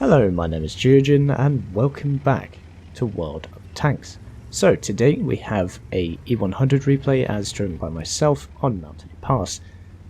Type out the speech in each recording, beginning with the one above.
Hello, my name is Geogen and welcome back to World of Tanks. So today we have a E100 replay as driven by myself on Mountain Pass.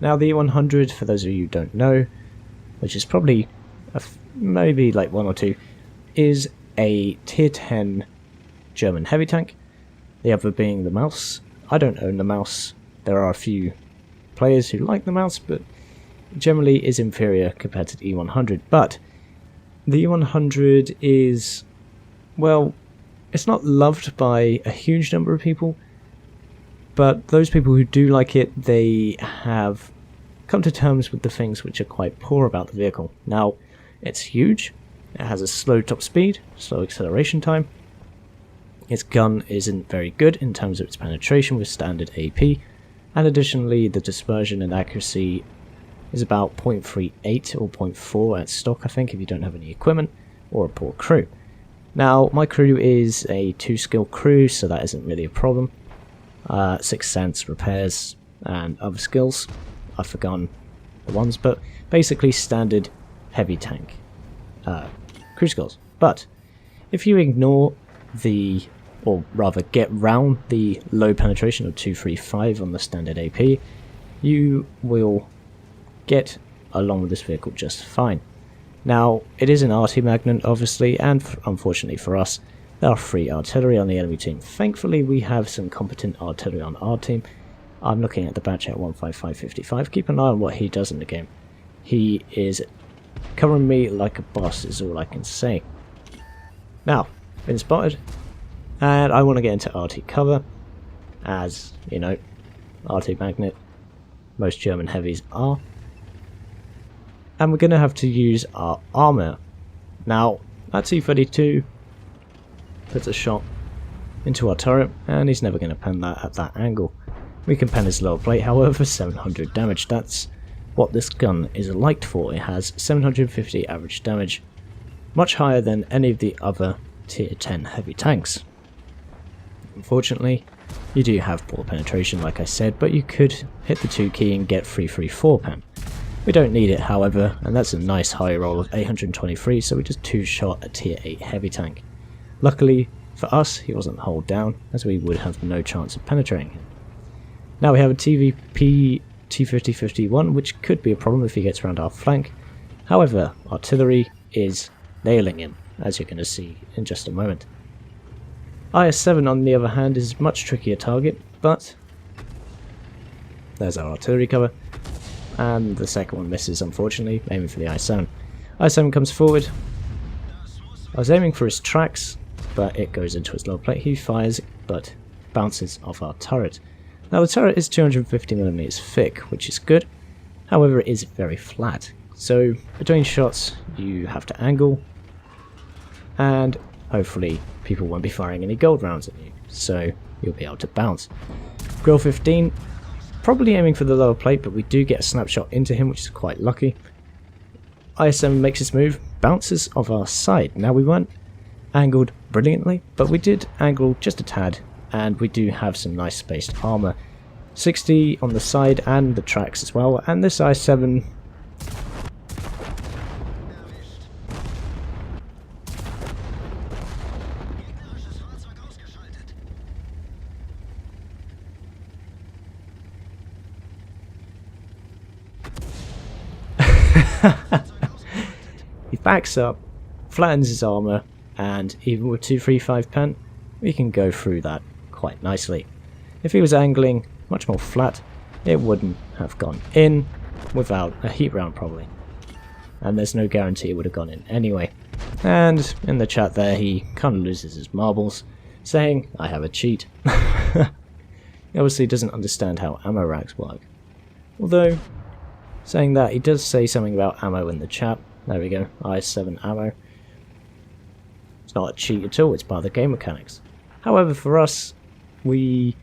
Now the E100, for those of you who don't know, which is probably maybe like one or two, is a tier 10 German heavy tank. The other being the mouse. I don't own the mouse. There are a few players who like the mouse, but generally is inferior compared to the E100. But the E100 is, well, it's not loved by a huge number of people, but those people who do like it, they have come to terms with the things which are quite poor about the vehicle. Now, it's huge, it has a slow top speed, slow acceleration time, its gun isn't very good in terms of its penetration with standard AP, and additionally the dispersion and accuracy is about 0.38 or 0.4 at stock, I think, if you don't have any equipment or a poor crew. Now, my crew is a 2-skill crew, so that isn't really a problem. 6 sense, repairs, and other skills. I've forgotten the ones, but basically standard heavy tank crew skills. But if you ignore the, or rather get round the low penetration of 235 on the standard AP, you will get along with this vehicle just fine. Now, it is an Arty magnet, obviously, and unfortunately for us, there are free artillery on the enemy team. Thankfully, we have some competent artillery on our team. I'm looking at the batch at 15555. Keep an eye on what he does in the game. He is covering me like a boss, is all I can say. Now, been spotted, and I want to get into Arty cover, as, you know, Arty magnet, most German heavies are. And we're going to have to use our armour. Now, that T-32 puts a shot into our turret, and he's never going to pen that at that angle. We can pen his lower plate, however, 700 damage. That's what this gun is liked for. It has 750 average damage, much higher than any of the other tier 10 heavy tanks. Unfortunately, you do have poor penetration, like I said, but you could hit the 2 key and get 334 pen. We don't need it, however, and that's a nice high roll of 823, so we just 2-shot a tier 8 heavy tank. Luckily for us, he wasn't hulled down, as we would have no chance of penetrating him. Now we have a TVP T5051, which could be a problem if he gets around our flank. However, artillery is nailing him, as you're going to see in just a moment. IS-7, on the other hand, is a much trickier target, but there's our artillery cover. And the second one misses, unfortunately, aiming for the IS-7. IS-7 comes forward. I was aiming for his tracks, but it goes into his lower plate. He fires, but bounces off our turret. Now the turret is 250mm thick, which is good. However, it is very flat. So between shots, you have to angle, and hopefully people won't be firing any gold rounds at you, so you'll be able to bounce. Grill 15. Probably aiming for the lower plate, but we do get a snapshot into him, which is quite lucky. IS-7 makes his move, bounces off our side. Now we weren't angled brilliantly, but we did angle just a tad, and we do have some nice spaced armour. 60 on the side and the tracks as well, and this IS-7... he backs up, flattens his armour, and even with 235 pen, we can go through that quite nicely. If he was angling much more flat, it wouldn't have gone in without a heat round probably. And there's no guarantee it would have gone in anyway. And in the chat there, he kind of loses his marbles, saying, I have a cheat. He obviously doesn't understand how ammo racks work. Although, saying that, he does say something about ammo in the chat. There we go, IS-7 ammo. It's not a cheat at all, it's part of the game mechanics. However, for us, we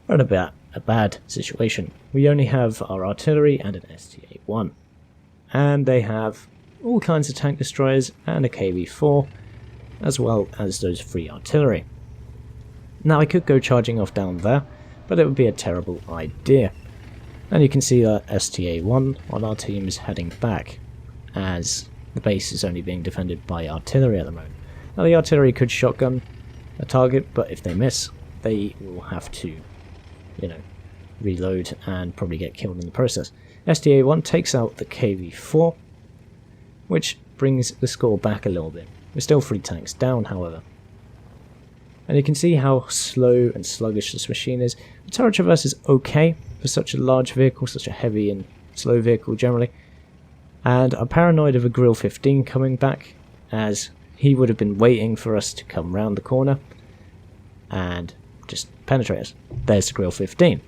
are in a bad situation. We only have our artillery and an STA-1. And they have all kinds of tank destroyers and a KV-4, as well as those free artillery. Now I could go charging off down there, but it would be a terrible idea. And you can see that STA-1 on our team is heading back, as the base is only being defended by artillery at the moment. Now the artillery could shotgun a target, but if they miss, they will have to, you know, reload and probably get killed in the process. STA-1 takes out the KV-4, which brings the score back a little bit. We're still 3 tanks down, however. And you can see how slow and sluggish this machine is. The turret traverse is okay for such a large vehicle, such a heavy and slow vehicle generally. And I'm paranoid of a Grill 15 coming back, as he would have been waiting for us to come round the corner and just penetrate us. There's the Grill 15.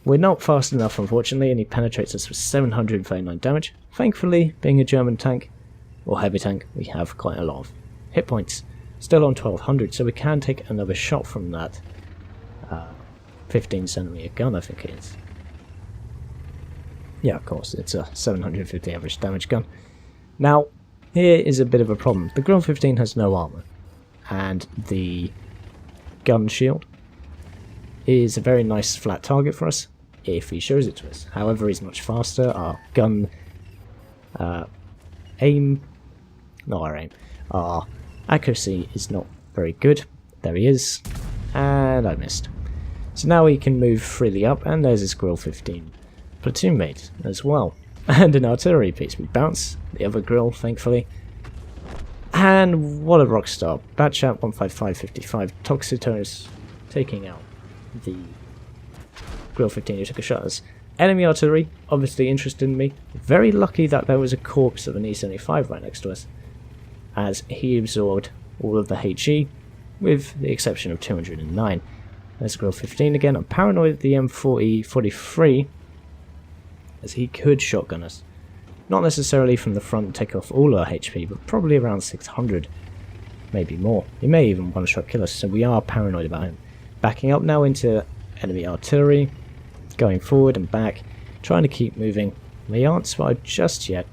We're not fast enough, unfortunately, and he penetrates us for 739 damage. Thankfully, being a German tank, or heavy tank, we have quite a lot of hit points. Still on 1200, so we can take another shot from that 15cm gun, I think it is. Yeah, of course, it's a 750 average damage gun. Now, here is a bit of a problem. The Grill 15 has no armor, and the gun shield is a very nice flat target for us if he shows it to us. However, he's much faster. Our gun our accuracy is not very good. There he is, and I missed. So now he can move freely up, and there's his Grill 15 platoon mate as well. And an artillery piece. We bounce the other Grill, thankfully. And what a rock star. Batchat 15555 Toxitos taking out the Grill 15 who took a shot at us. Enemy artillery, obviously interested in me. Very lucky that there was a corpse of an E75 right next to us, as he absorbed all of the HE, with the exception of 209. There's Grill 15 again. I'm paranoid of the M40-43, as he could shotgun us. Not necessarily from the front and take off all our HP, but probably around 600, maybe more. He may even one-shot kill us, so we are paranoid about him. Backing up now into enemy artillery, going forward and back, trying to keep moving. We aren't spotted just yet.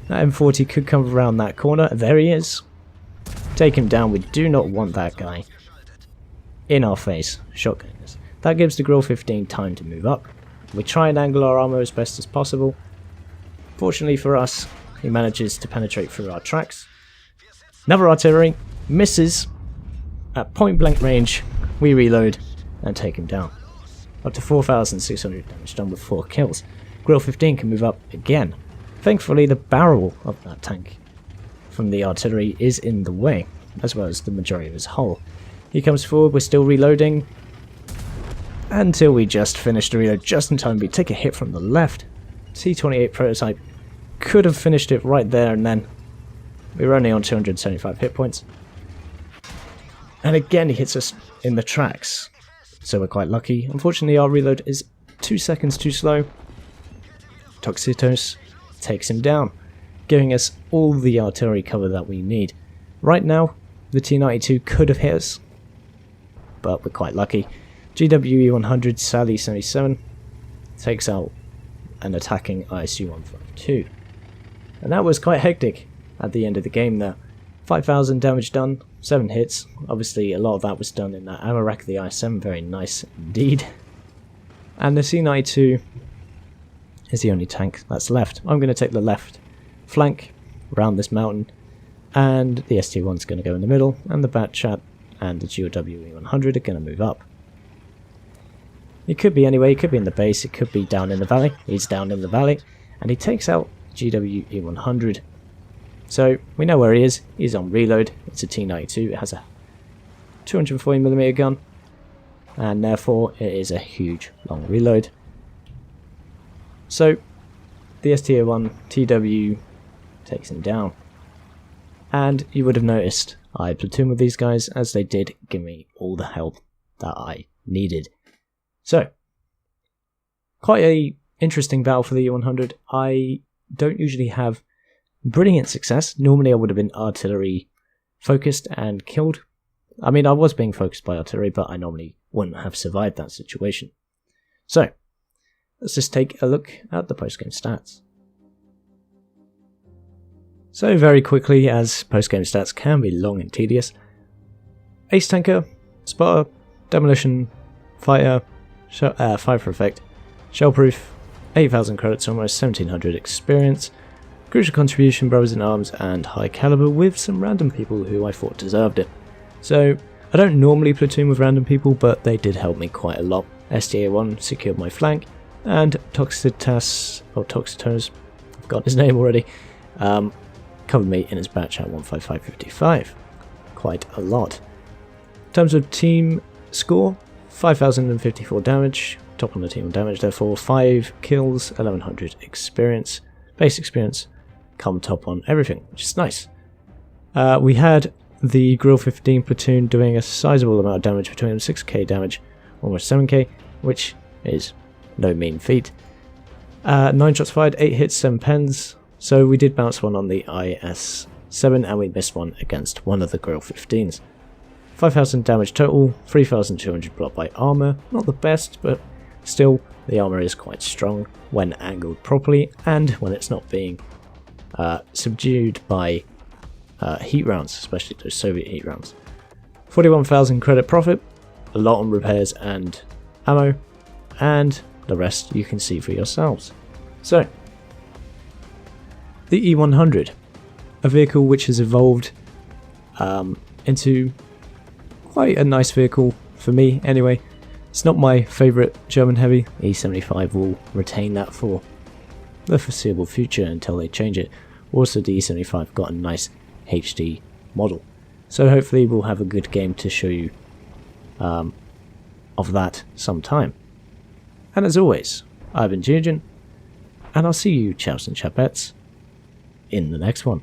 That M40 could come around that corner. There he is. Take him down. We do not want that guy in our face shotgunning us. That gives the Grill 15 time to move up. We try and angle our armor as best as possible. Fortunately for us, he manages to penetrate through our tracks. Another artillery misses at point blank range. We reload and take him down. Up to 4,600 damage done with 4 kills. Grill 15 can move up again. Thankfully, the barrel of that tank from the artillery is in the way, as well as the majority of his hull. He comes forward, we're still reloading, until we just finish the reload just in time. We take a hit from the left. T-28 prototype could have finished it right there and then. We were only on 275 hit points. And again he hits us in the tracks, so we're quite lucky. Unfortunately our reload is 2 seconds too slow. Toxitos takes him down, giving us all the artillery cover that we need. Right now the T-92 could have hit us, but we're quite lucky. GWE-100 Sally 77 takes out an attacking ISU-152. And that was quite hectic at the end of the game there. 5,000 damage done, 7 hits. Obviously a lot of that was done in that ammo rack of the I-7, very nice indeed. And the C-92 is the only tank that's left. I'm going to take the left flank around this mountain, and the ST-1's going to go in the middle, and the Batchat and the GWE-100 are going to move up. It could be anyway, it could be in the base, it could be down in the valley. He's down in the valley, and he takes out GWE-100. So, we know where he is. He's on reload. It's a T-92. It has a 240mm gun, and therefore it is a huge long reload. So, the STA-1 TW takes him down. And you would have noticed I platoon with these guys, as they did give me all the help that I needed. So, quite a interesting battle for the E100. I don't usually have brilliant success. Normally I would have been artillery focused and killed. I mean, I was being focused by artillery, but I normally wouldn't have survived that situation. So, let's just take a look at the post-game stats. So very quickly, as post-game stats can be long and tedious. Ace Tanker, Spotter, Demolition, Fighter, Fire for Effect, Shellproof, 8,000 credits, almost 1,700 experience, crucial contribution, brothers in arms, and high caliber with some random people who I thought deserved it. So I don't normally platoon with random people, but they did help me quite a lot. SDA1 secured my flank, and Toxitas, or Toxitos, I've got his name already, covered me in his batch at 15555. Quite a lot. In terms of team score, 5,054 damage, top on the team on damage, therefore 5 kills, 1100 experience, base experience, come top on everything, which is nice. We had the Grill 15 platoon doing a sizable amount of damage between them, 6k damage, almost 7k, which is no mean feat. 9 shots fired, 8 hits, 7 pens, so we did bounce one on the IS-7 and we missed one against one of the Grill 15s. 5,000 damage total, 3,200 block by armor, not the best, but still the armor is quite strong when angled properly and when it's not being subdued by heat rounds, especially those Soviet heat rounds. 41,000 credit profit, a lot on repairs and ammo, and the rest you can see for yourselves. So, the E100, a vehicle which has evolved into quite a nice vehicle for me anyway. It's not my favourite German heavy. E75 will retain that for the foreseeable future until they change it. Also, the E75 got a nice HD model, so hopefully we'll have a good game to show you of that sometime. And as always, I've been Geogen, and I'll see you chaps and chapettes in the next one.